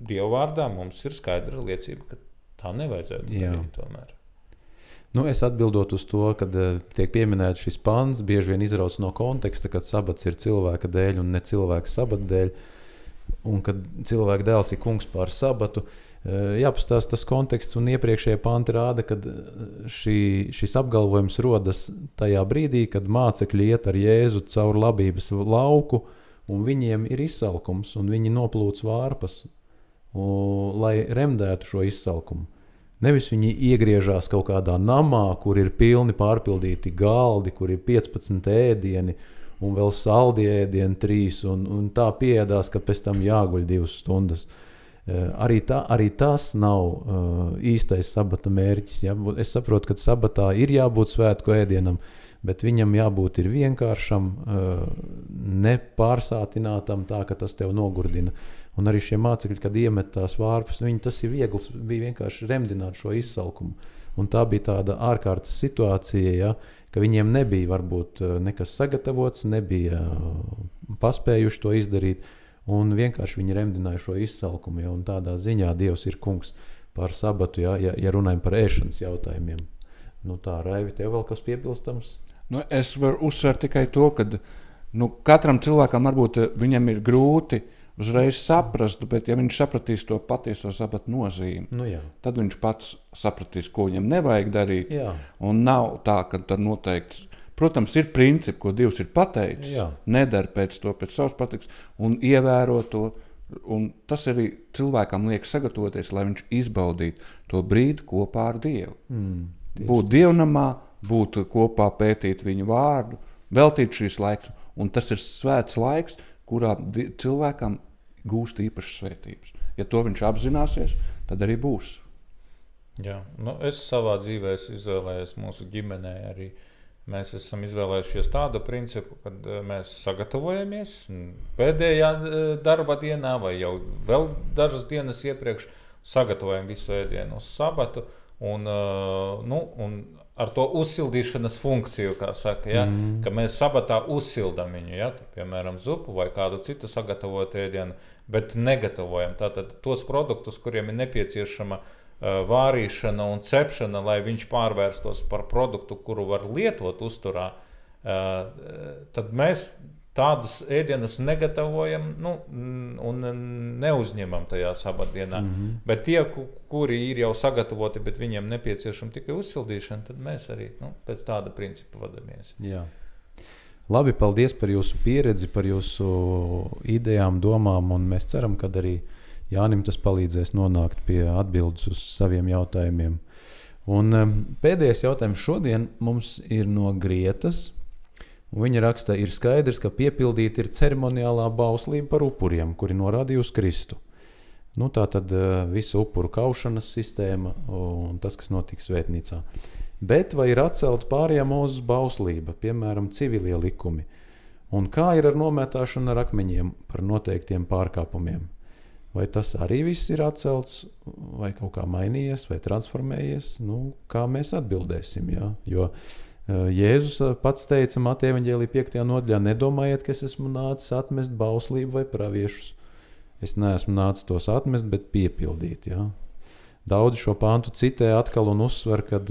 Dievvārdā mums ir skaidra liecība, ka tā nevajadzētu darīt tomēr. Es atbildot uz to, kad tiek pieminēts šis pants, bieži vien izrauc no konteksta, kad sabats ir cilvēka dēļ un ne cilvēka sabata dēļ, un kad cilvēka dēls ir kungs pār sabatu. Jāpastāsta tas konteksts, un iepriekšējie panti rāda, kad šis apgalvojums rodas tajā brīdī, kad mācekļi iet ar Jēzu caur labības lauku, un viņiem ir izsalkums, un viņi noplūc vārpas, lai remdētu šo izsalkumu. Nevis viņi iegriežās kaut kādā namā, kur ir pilni pārpildīti galdi, kur ir 15 ēdieni, un vēl saldi ēdieni 3, un tā pieēdās, ka pēc tam jāguļ 2 stundas. Arī tas nav īstais sabata mērķis. Ja? Es saprotu, ka sabatā ir jābūt svētku ēdienam, bet viņam jābūt ir vienkāršam, nepārsātinātam tā, ka tas tev nogurdina. Un arī šie mācekļi, kad iemet tās vārpas, tas ir viegls, bija vienkārši remdināt šo izsalkumu. Un tā bija tāda ārkārtas situācija, ja? Ka viņiem nebija varbūt nekas sagatavots, nebija paspējuši to izdarīt, un vienkārši viņi remdināja šo izsalkumu, ja, un tādā ziņā Dievs ir kungs pār sabatu, ja runājam par ēšanas jautājumiem. Tā, Raivi, tev vēl kas piebilstams? Es varu uzsvērt tikai to, ka katram cilvēkam varbūt viņam ir grūti uzreiz saprast, bet ja viņš sapratīs to patieso sabatu nozīmi, tad viņš pats sapratīs, ko viņam nevajag darīt, un nav tā, ka tad noteikts. Protams, ir principi, ko Dievs ir pateicis, nedara pēc savas patiks un ievēro to, un tas arī cilvēkam liek sagatavoties, lai viņš izbaudītu to brīdi kopā ar Dievu. Būt dievnamā, būt kopā pētīt viņu vārdu, veltīt šīs laiks, un tas ir svēts laiks, kurā cilvēkam gūst īpašas svētības. Ja to viņš apzināsies, tad arī būs. Jā, es savā dzīvē izvēlējos mūsu ģimenē arī. Mēs esam izvēlējušies tādu principu, kad mēs sagatavojamies pēdējā darba dienā vai jau vēl dažas dienas iepriekš sagatavojam visu ēdienu uz sabatu un ar to uzsildīšanas funkciju, kā saka, ka mēs sabatā uzsildam viņu, piemēram, zupu vai kādu citu sagatavot ēdienu, bet negatavojam tātad tos produktus, kuriem ir nepieciešama vārīšana un cepšana, lai viņš pārvērstos par produktu, kuru var lietot uzturā, tad mēs tādus ēdienus negatavojam un neuzņemam tajā sabatdienā. Bet tie, kuri ir jau sagatavoti, bet viņiem nepieciešama tikai uzsildīšana, tad mēs arī pēc tāda principa vadamies. Jā. Labi, paldies par jūsu pieredzi, par jūsu idejām, domām, un mēs ceram, ka arī Jānim tas palīdzēs nonākt pie atbildes uz saviem jautājumiem. Un pēdējais jautājums šodien mums ir no Grietas. Viņa raksta, ir skaidrs, ka piepildīta ir ceremoniālā bauslība par upuriem, kuri norādīja uz Kristu. Tā tad visa upuru kaušanas sistēma un tas, kas notika svētnīcā. Bet vai ir atcelta pārējā Mūzes bauslība, piemēram, civilie likumi? Un kā ir ar nomētāšanu ar akmeņiem par noteiktiem pārkāpumiem? Vai tas arī viss ir atcelts, vai kaut kā mainījies, vai transformējies? Kā mēs atbildēsim? Ja? Jo Jēzus pats teica Mateja evaņģēlija 5. nodaļā, nedomājiet, ka es esmu nācis atmest bauslību vai praviešus. Es neesmu nācis tos atmest, bet piepildīt. Ja? Daudzi šo pāntu citē atkal un uzsver, kad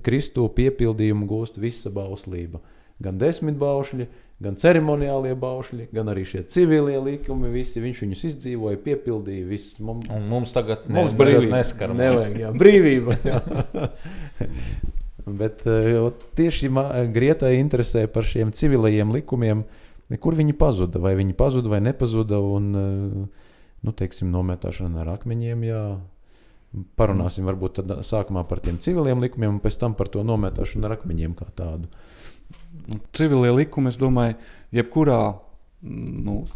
Kristu piepildījumu gūst visa bauslība. Gan 10 baušļi, gan ceremoniālie baušļi, gan arī šie civilie likumi, visi viņš viņus izdzīvoja, piepildīja, viss. Un mums tagad neskar. Nevajag, brīvība. Bet tieši Grietai interesē par šiem civilajiem likumiem, kur viņi pazuda, vai nepazuda, un, teiksim, nomētāšana ar akmeņiem, parunāsim varbūt tad sākumā par tiem civiliem likumiem, un pēc tam par to nomētāšanu ar akmeņiem kā tādu. Civilie likumi, es domāju, jebkurā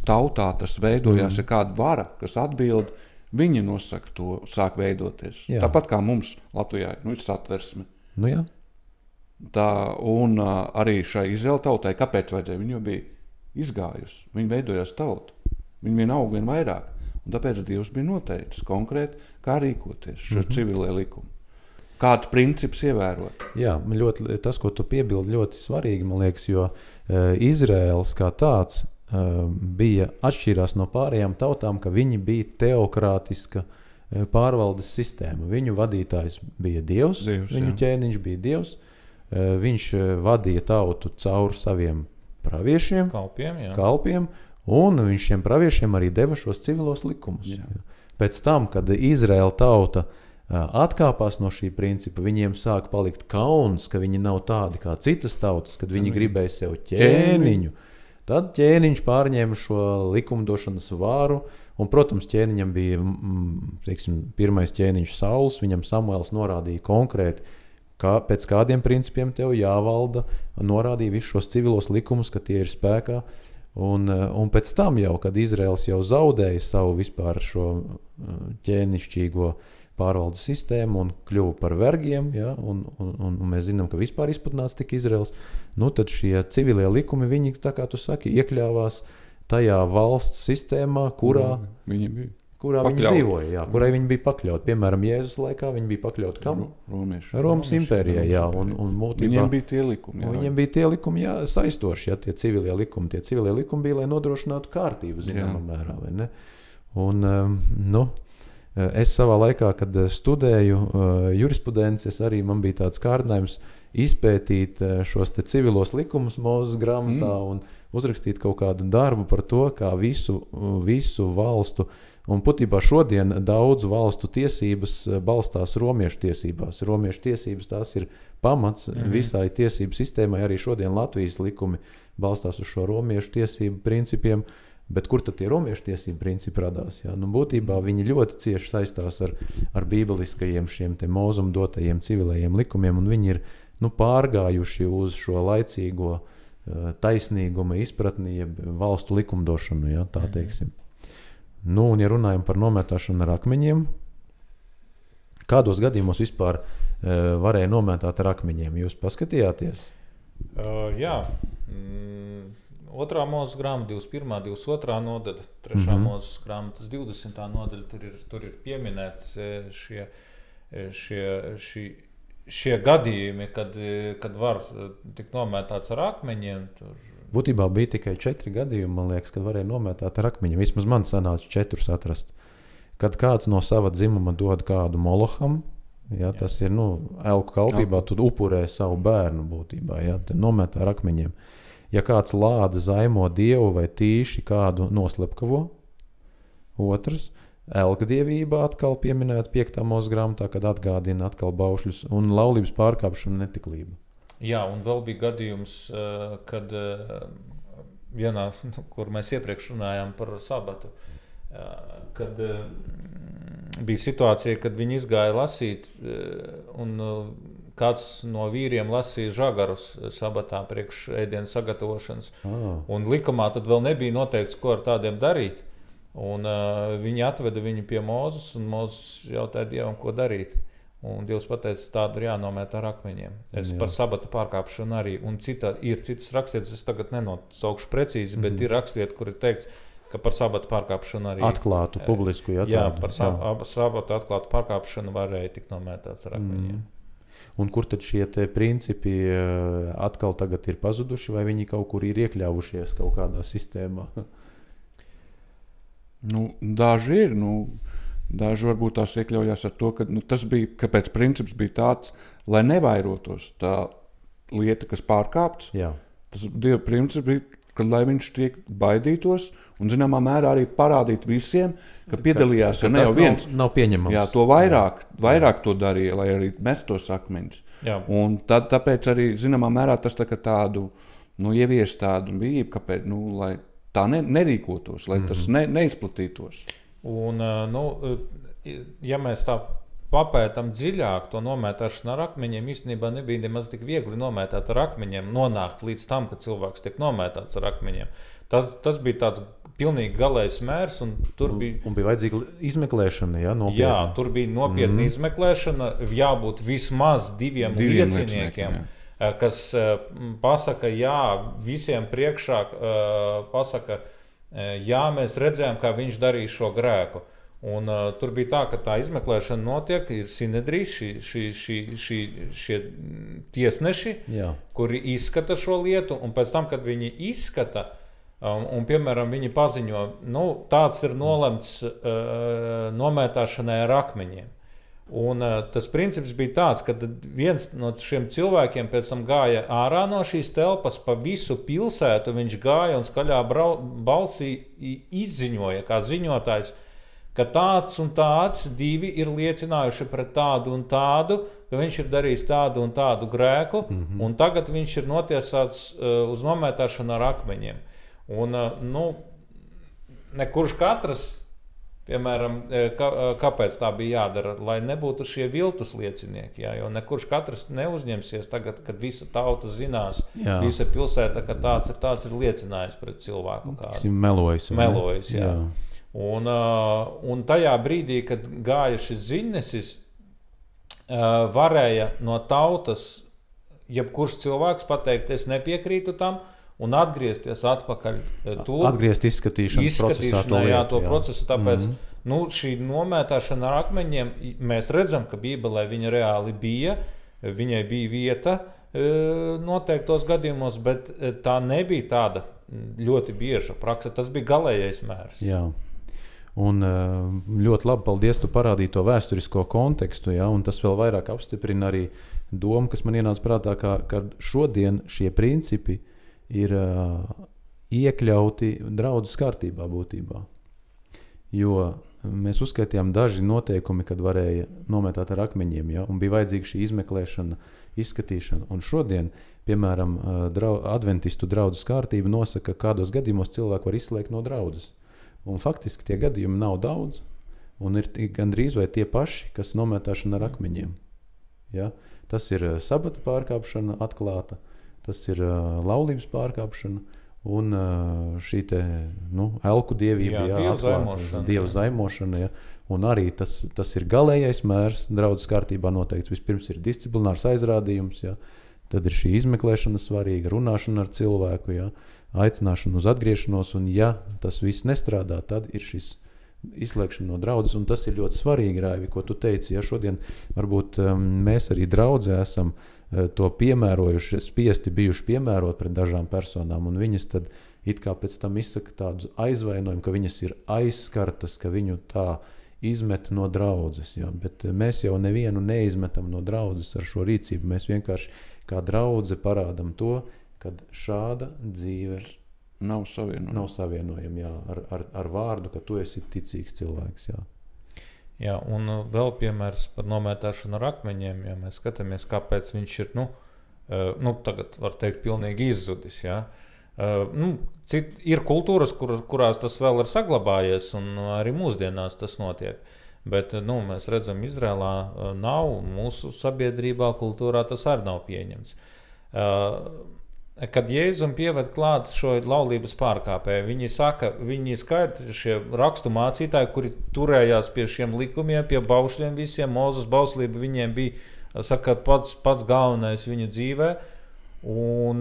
tautā tas veidojās, ja kāda vara, kas atbild, viņi nosaka to, sāk veidoties. Jā. Tāpat kā mums Latvijā ir satversme. Nu jā. Un arī šai Izraēla tautai, kāpēc vajadzēja? Viņa jau bija izgājusi, viņa veidojās tauta. Viņa vien aug, vien vairāk. Un tāpēc Dievs bija noteicis konkrēti, kā rīkoties šo civilie likumu. Kāds princips ievērot? Jā, tas, ko tu piebildi, ļoti svarīgi, man liekas, jo Izraēls kā tāds bija atšķirās no pārējām tautām, ka viņi bija teokrātiska pārvaldes sistēma. Viņu vadītājs bija Dievs viņu ķēniņš bija Dievs. Viņš vadīja tautu cauri saviem praviešiem, kalpiem, un viņš šiem praviešiem arī deva šos civilos likumus. Jā. Pēc tam, kad Izraēla tauta atkāpās no šī principa, viņiem sāk palikt kauns, ka viņi nav tādi kā citas tautas, kad viņi gribēja sev ķēniņu. Tad ķēniņš pārņēma šo likumdošanas vāru, un, protams, ķēniņam bija pirmais ķēniņš Sauls, viņam Samuēls norādīja konkrēti, pēc kādiem principiem tev jāvalda, norādīja visus šos civilos likumus, ka tie ir spēkā. Un pēc tam jau, kad Izraels jau zaudēja savu vispār šo ķēnišķīgo pārvaldes sistēmu un kļuva par vergiem, ja, un mēs zinām, ka vispār izputnāts tika Izraels, tad šie civilie likumi, viņi, tā kā tu saki, iekļāvās tajā valsts sistēmā, kurā viņi dzīvoja, jā, kurai viņi bija pakļauti. Piemēram, Jēzus laikā viņi bija pakļauti kam? Romas impērijai, jā. Un viņiem bija tie likumi. Viņiem bija tie likumi, jā, saistoši, jā, tie civilie likumi. Tie civilie likumi bija, lai nodrošinātu kārtību, zināmā mērā, vai ne? Un, es savā laikā, kad studēju jurisprudences, arī man bija tāds kārdinājums izpētīt šos te civilos likumus Mūzes grāmatā un uzrakstīt kaut kādu darbu par to, kā visu valstu, un būtībā šodien daudzu valstu tiesības balstās romiešu tiesībās. Romiešu tiesības tās ir pamats visai tiesību sistēmai, arī šodien Latvijas likumi balstās uz šo romiešu tiesību principiem. Bet kur tad tie romiešu tiesību principi radās? Ja? Būtībā viņi ļoti cieši saistās ar bībeliskajiem šiem te Mūzum dotajiem civilējiem likumiem, un viņi ir pārgājuši uz šo laicīgo taisnīguma izpratni, valstu likumdošanu, ja, tā teiksim. Un ja runājam par nomētāšanu ar akmeņiem, kādos gadījumos vispār varēja nomētāt ar akmeņiem? Jūs paskatījāties? Jā. 2. Mūzes grāmata, 21., 22. nodaļa, 3. Mūzes grāmatas 20. nodaļa, tur ir pieminēts šie gadījumi, kad var tikt nomētāts ar akmeņiem. Būtībā bija tikai 4 gadījumi, man liekas, kad varēja nomētāt ar akmeņiem. Vismaz man sanāca 4 atrast. Kad kāds no sava dzimuma dod kādu moloham, ja, tas ir, elku kalpībā, tu upurē savu bērnu būtībā, ja, nomētā ar akmeņiem. Ja kāds lāda zaimo dievu vai tīši kādu noslepkavo, otrs, elkdievība atkal pieminēta 5. Mūzes grāmatā, kad atgādina atkal baušļus, un laulības pārkāpšana netiklība. Jā, un vēl bija gadījums, kad vienā, kur mēs iepriekš runājām par sabatu, kad bija situācija, kad viņi izgāja lasīt, un kāds no vīriem lasīja žagarus sabatā priekš ēdienas sagatavošanas. Un likumā tad vēl nebija noteikts, ko ar tādiem darīt. Un viņi atveda viņu pie Mūzes, un Mūzes jautāja Dievam, ko darīt. Un Dievs pateica, tādu ir jānomēt ar akmeņiem. Par sabata pārkāpšanu arī. Un ir citas rakstītas, es tagad nenosaukšu precīzi, bet ir rakstiet, kur ir teikts, ka par sabata pārkāpšanu arī... Atklātu, publisku, jā, par sabata atklātu pārkāpšanu varēja tikt nomētāts ar akmeņiem. Un kur tad šie te principi atkal tagad ir pazuduši, vai viņi kaut kur ir iekļāvušies kaut kādā sistēmā? Daži ir, daži varbūt tās iekļaujās ar to, ka tas bija, kāpēc princips bija tāds, lai nevairotos tā lieta, kas pārkāpts. Jā. Tas Dieva princips bija, ka lai viņš tiek baidītos un zināmā mērā arī parādīt visiem, ka piedalījās, ka ne jau viens nav pieņemams. Jā, to vairāk to darīja, lai arī mest tos akmeņus. Un tāpēc arī zināmā mērā tas tā kā tādu, ievies tādu bijību, kāpēc, lai tā nerīkotos, lai tas neizplatītos. Un, ja mēs tā papētam dziļāk to nomētāšanu ar akmeņiem, īstenībā nebija nemaz tik viegli nomētāt ar akmeņiem, nonākt līdz tam, ka cilvēks tiek nomētāts ar akmeņiem. Tas bija tāds pilnīgi galējs mērs, un tur bija... Un bija vajadzīga izmeklēšana, nopietna. Jā, tur bija nopietna izmeklēšana, jābūt vismaz diviem lieciniekiem, kas pasaka, jā, visiem priekšā pasaka, jā, mēs redzējām, kā viņš darīja šo grēku. Un tur bija tā, ka tā izmeklēšana notiek, ir Sinedrijs, šie tiesneši, kuri izskata šo lietu, un pēc tam, kad viņi izskata, un, piemēram, viņi paziņo, tāds ir nolemts nomētāšanai ar akmeņiem. Un tas princips bija tāds, ka viens no šiem cilvēkiem pēc tam gāja ārā no šīs telpas, pa visu pilsētu viņš gāja un skaļā balsī izziņoja, kā ziņotājs, ka tāds un tāds divi ir liecinājuši pret tādu un tādu, ka viņš ir darījis tādu un tādu grēku, un tagad viņš ir notiesāts uz nomētāšanu ar akmeņiem. Un, nekurš katrs, piemēram, kāpēc tā bija jādara, lai nebūtu šie viltus liecinieki, jo nekurš katrs neuzņemsies tagad, kad visa tauta zinās, visa pilsēta, ka tāds ir liecinājis pret cilvēku kādu. Melojis, jā. Un tajā brīdī, kad gāja šis ziņnesis, varēja no tautas jebkurš cilvēks pateikt, es nepiekrītu tam, un atgriezties atpakaļ izskatīšanas procesā to procesu, tāpēc šī nomētāšana ar akmeņiem, mēs redzam, ka Bībelē viņa reāli bija, viņai bija vieta noteiktos gadījumos, bet tā nebija tāda ļoti bieža praksa, tas bija galējais mērs. Jā. Un ļoti labi, paldies, tu parādīji to vēsturisko kontekstu, un tas vēl vairāk apstiprina arī domu, kas man ienāca prātā, ka šodien šie principi ir iekļauti draudzes kārtībā būtībā. Jo mēs uzskaitījām daži noteikumi, kad varēja nomētāt ar akmeņiem, un bija vajadzīga šī izmeklēšana, izskatīšana. Un šodien, piemēram, adventistu draudzes kārtība nosaka, kādos gadījumos cilvēku var izslēgt no draudzes. Un faktiski tie gadījumi nav daudz, un ir gandrīz vai tie paši, kas nomētāšana ar akmeņiem. Ja? Tas ir sabata pārkāpšana atklāta, tas ir laulības pārkāpšana un šī te, elku dievība, dievu zaimošana. Ja? Un arī tas ir galējais mērs, draudzes kārtībā noteikts. Vispirms ir disciplinārs aizrādījums, ja? Tad ir šī izmeklēšana svarīga, runāšana ar cilvēku, ja? Aicināšana uz atgriešanos, un ja tas viss nestrādā, tad ir šis izslēgšana no draudzes, un tas ir ļoti svarīgi, Raivi, ko tu teici, ja šodien varbūt mēs arī draudzē esam to piemērojuši, spiesti bijuši piemērot pret dažām personām, un viņas tad it kā pēc tam izsaka tādu aizvainojumu, ka viņas ir aizskartas, ka viņu tā izmet no draudzes, ja? Bet mēs jau nevienu neizmetam no draudzes ar šo rīcību, mēs vienkārši kā draudze parādam to, kad šāda dzīve nav savienojama ar vārdu, ka tu esi ticīgs cilvēks. Jā, un vēl piemērs par nomētāšanu ar akmeņiem, ja mēs skatāmies, kāpēc viņš ir, tagad var teikt, pilnīgi izzudis. Ja? Ir kultūras, kurās tas vēl ir saglabājies, un arī mūsdienās tas notiek. Bet mēs redzam, Izrēlā nav, mūsu sabiedrībā, kultūrā tas arī nav pieņemts. Kad Jēzum pieved klāt šo laulības pārkāpēju, viņi skaita šie rakstu mācītāji, kuri turējās pie šiem likumiem, pie baušļiem visiem, Mūzes bauslība viņiem bija, pats galvenais viņu dzīvē, un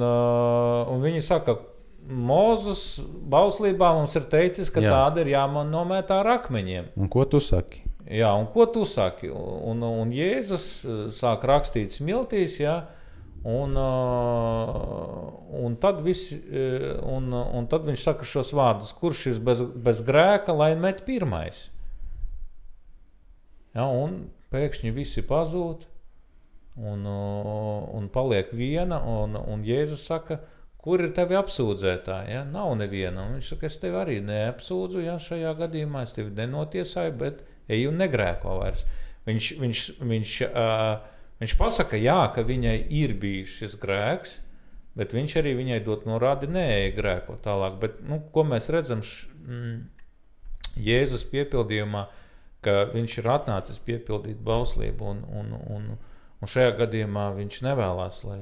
viņi saka, Mūzes bauslībā mums ir teicis, ka tāda ir jānomētā ar akmeņiem. Un ko tu saki? Jā, un ko tu saki? Un Jēzus sāk rakstīt smiltīs, un tad viņš saka šos vārdus, kurš ir bez grēka, lai met pirmais. Ja, un pēkšņi visi pazūd, un paliek viena, un Jēzus saka, kur ir tevi apsūdzētāji? Ja? Nav neviena. Un viņš saka, es tevi arī neapsūdzu, šajā gadījumā es tevi nenotiesāju, bet ej un negrēko vairs. Viņš pasaka, ka viņai ir bijis šis grēks, bet viņš arī viņai dot norādi, neej grēko tālāk. Bet, ko mēs redzam Jēzus piepildījumā, ka viņš ir atnācis piepildīt bauslību, un šajā gadījumā viņš nevēlās, lai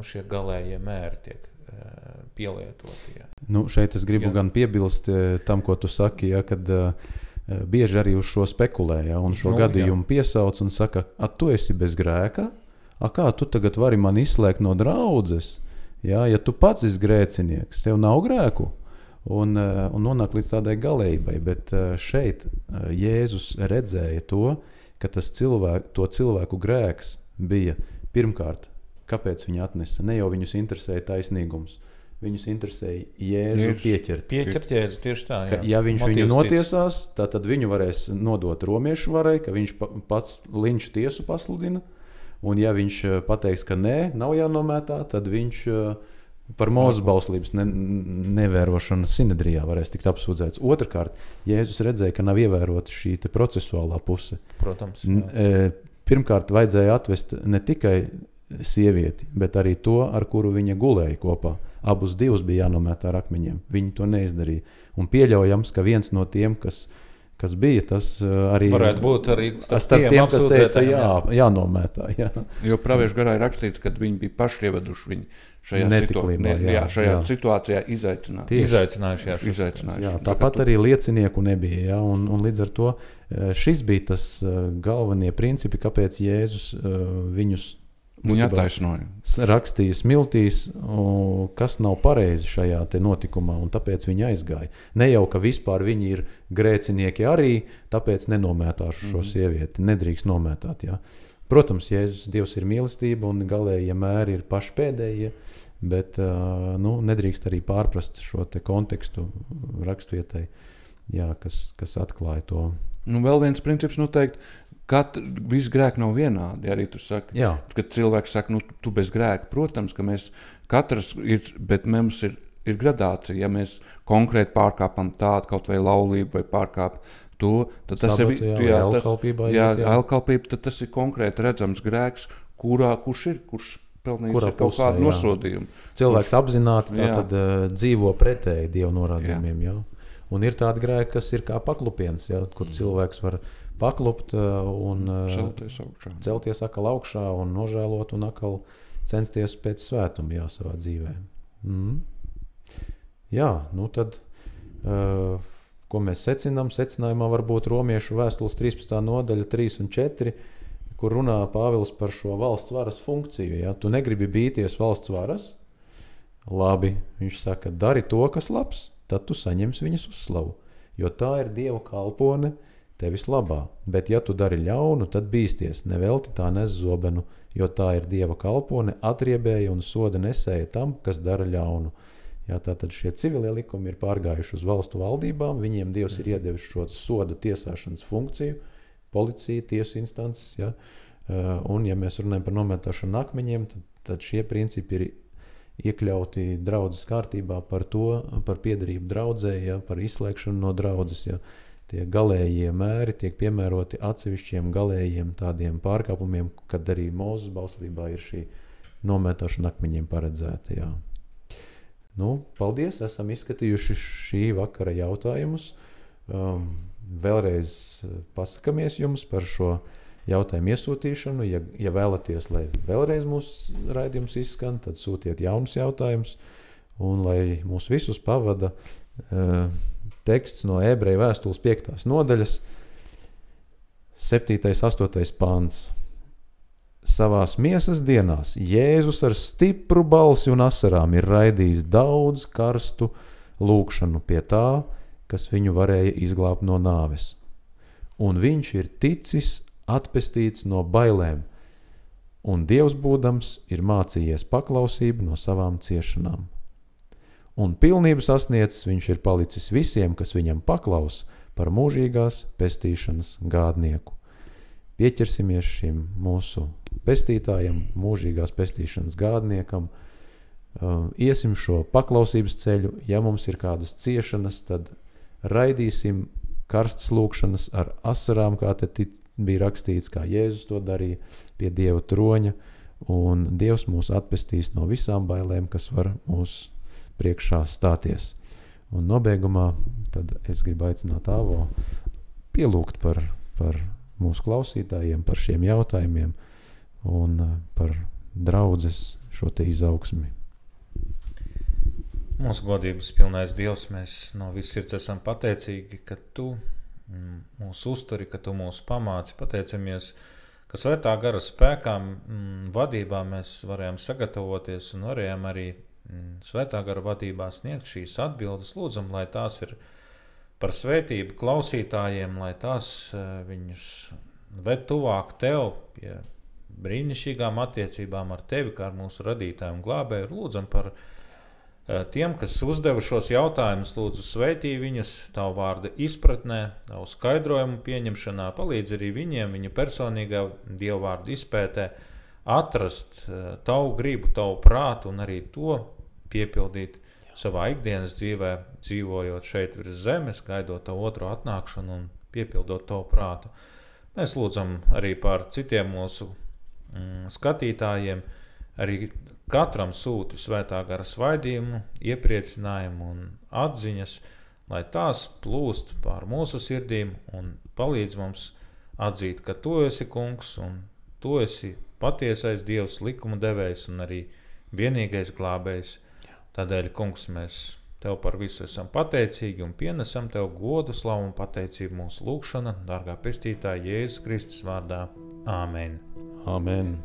šie galējie mēri tiek pielietoti. Ja. Nu, šeit es gribu gan piebilst tam, ko tu saki, ja, kad bieži arī uz šo spekulē, ja, un šo gadījumu piesauc un saka, tu esi bez grēka, kā tu tagad vari man izslēgt no draudzes, ja tu pats esi grēcinieks, tev nav grēku, un nonāk līdz tādai galējībai, bet šeit Jēzus redzēja to, ka to cilvēku grēks bija pirmkārt, kāpēc viņi atnesa, ne jau viņus interesēja taisnīgums, viņus interesēja Jēzu pieķert. Pieķert Jēzu, tieši tā, jā. Ja viņš viņu notiesās, tad viņu varēs nodot romiešu varai, ka viņš pats linču tiesu pasludina, un ja viņš pateiks, ka nē, nav jānomētā, tad viņš par Mūzes bauslības nevērošanu Sinedrijā varēs tikt apsūdzēts. Otrkārt, Jēzus redzēja, ka nav ievērota šī te procesuālā puse. Protams. Pirmkārt, vajadzēja atvest ne tikai sievieti, bet arī to, ar kuru viņa gulēja kopā. Abus divus bija jānomētā ar akmeņiem. Viņi to neizdarīja. Un pieļaujams, ka viens no tiem, kas bija, tas arī varētu būt arī starp tiem, kas teica jānomētā. Jā. Jo praviešu garā ir rakstīts, ka viņi bija paši ieveduši viņu šajā situācijā izaicinājuši. Jā, tāpat arī liecinieku nebija. Jā, un līdz ar to šis bija tas galvenie principi, kāpēc Jēzus viņus rakstīja smiltīs, kas nav pareizi šajā te notikumā, un tāpēc viņi aizgāja. Ne jau, ka vispār viņi ir grēcinieki arī, tāpēc nenomētāšu šo sievieti, nedrīkst nomētāt. Jā. Protams, Jēzus Dievs ir mīlestība, un galējie mēri ir paši pēdējie, bet nedrīkst arī pārprast šo te kontekstu rakstvietai, jā, kas atklāja to. Vēl viens princips noteikti, visi grēki nav vienādi, arī tu saki, kad cilvēks saka, tu bez grēka, protams, ka mēs katrs ir, bet mums ir gradācija, ja mēs konkrēti pārkāpam tādu kaut vai laulību vai pārkāp to, tad tas elkalpība, tad tas ir konkrēti redzams grēks, kurš pelnījis kaut kādu nosodījumu. Cilvēks apzināti tātad dzīvo pretēji Dieva norādījumiem, jā. Un ir tādi grēki, kas ir kā paklupiens, kur cilvēks var paklupt un celties atkal augšā un nožēlot un atkal censties pēc svētuma savā dzīvē. Jā, tad, ko mēs secinām? Secinājumā varbūt Romiešu vēstules 13. nodaļa 3 un 4, kur runā Pāvils par šo valsts varas funkciju. Ja? Tu negribi bīties valsts varas? Labi, viņš saka, dari to, kas labs, tad tu saņemsi viņas uzslavu, jo tā ir Dieva kalpone tevis labā. Bet ja tu dari ļaunu, tad bīsties, nevelti tā nes zobenu, jo tā ir Dieva kalpone, atriebēja un soda nesēja tam, kas dara ļaunu. Jā, tātad šie civilie likumi ir pārgājuši uz valstu valdībām, viņiem Dievs ir iedevis šo soda tiesāšanas funkciju, policija, tiesu instances, ja? Un ja mēs runājam par nomētāšanu akmeņiem, tad šie principi ir iekļauti draudzes kārtībā par piederību draudzē, ja? Par izslēgšanu no draudzes, ja? Tie galējie mēri tiek piemēroti atsevišķiem galējiem tādiem pārkāpumiem, kad arī Mūzes bauslībā ir šī nomētāšana akmeņiem paredzēta, jā. Paldies, esam izskatījuši šī vakara jautājumus. Vēlreiz pasakamies jums par šo jautājumu iesūtīšanu. Ja vēlaties, lai vēlreiz mūsu raidījums izskan, tad sūtiet jaunus jautājumus. Un lai mūs visus pavada teksts no Ebreju vēstules 5. nodaļas, 7. 8. pants. Savās miesas dienās Jēzus ar stipru balsi un asarām ir raidījis daudz karstu lūgšanu pie tā, kas viņu varēja izglābt no nāves. Un viņš ir ticis atpestīts no bailēm, un Dievs būdams ir mācījies paklausību no savām ciešanām. Un pilnību sasniedzis viņš ir palicis visiem, kas viņam paklaus par mūžīgās pestīšanas gādnieku. Pieķersimies šim mūsu pestītājam, mūžīgās pestīšanas gādniekam, iesim šo paklausības ceļu, ja mums ir kādas ciešanas, tad raidīsim karstas lūkšanas ar asarām, kā te bija rakstīts, kā Jēzus to darīja pie Dieva troņa, un Dievs mūs atpestīs no visām bailēm, kas var mūs priekšā stāties. Un nobeigumā tad es gribu aicināt Āvo pielūgt par mūsu klausītājiem, par šiem jautājumiem un par draudzes šo te izaugsmi. Mūsu godības pilnais Dievs, mēs no viss sirds esam pateicīgi, ka Tu mūs uzturi, ka Tu mūs pamāci. Pateicamies, ka svētā gara spēkām vadībā mēs varējām sagatavoties un varējām arī svētā gara vadībā sniegt šīs atbildes. Lūdzam, lai tās ir par svētību klausītājiem, lai tās viņus ved tuvāk Tev pie brīnišķīgām attiecībām ar Tevi, kā ar mūsu radītāju un glābēju. Lūdzam par tiem, kas uzdeva šos jautājumus, lūdzu svētī viņus Tavu vārda izpratnē, Tavu skaidrojumu pieņemšanā, palīdz arī viņiem viņa personīgā Dieva vārda izpētē atrast Tavu gribu, Tavu prātu un arī to piepildīt savā ikdienas dzīvē, dzīvojot šeit virs zemes, gaidot Tavu otro atnākšanu un piepildot Tavu prātu. Mēs lūdzam arī par citiem mūsu skatītājiem, arī katram sūti svētā gara svaidījumu, iepriecinājumu un atziņas, lai tās plūst pār mūsu sirdīm un palīdz mums atzīt, ka Tu esi kungs un Tu esi patiesais Dievs, likuma devējs un arī vienīgais glābējs. Tādēļ, kungs, mēs Tev par visu esam pateicīgi un pienesam Tev godu, slavu un pateicību mūsu lūgšana, dārgā pestītāja Jēzus Kristus vārdā. Āmen. Āmen.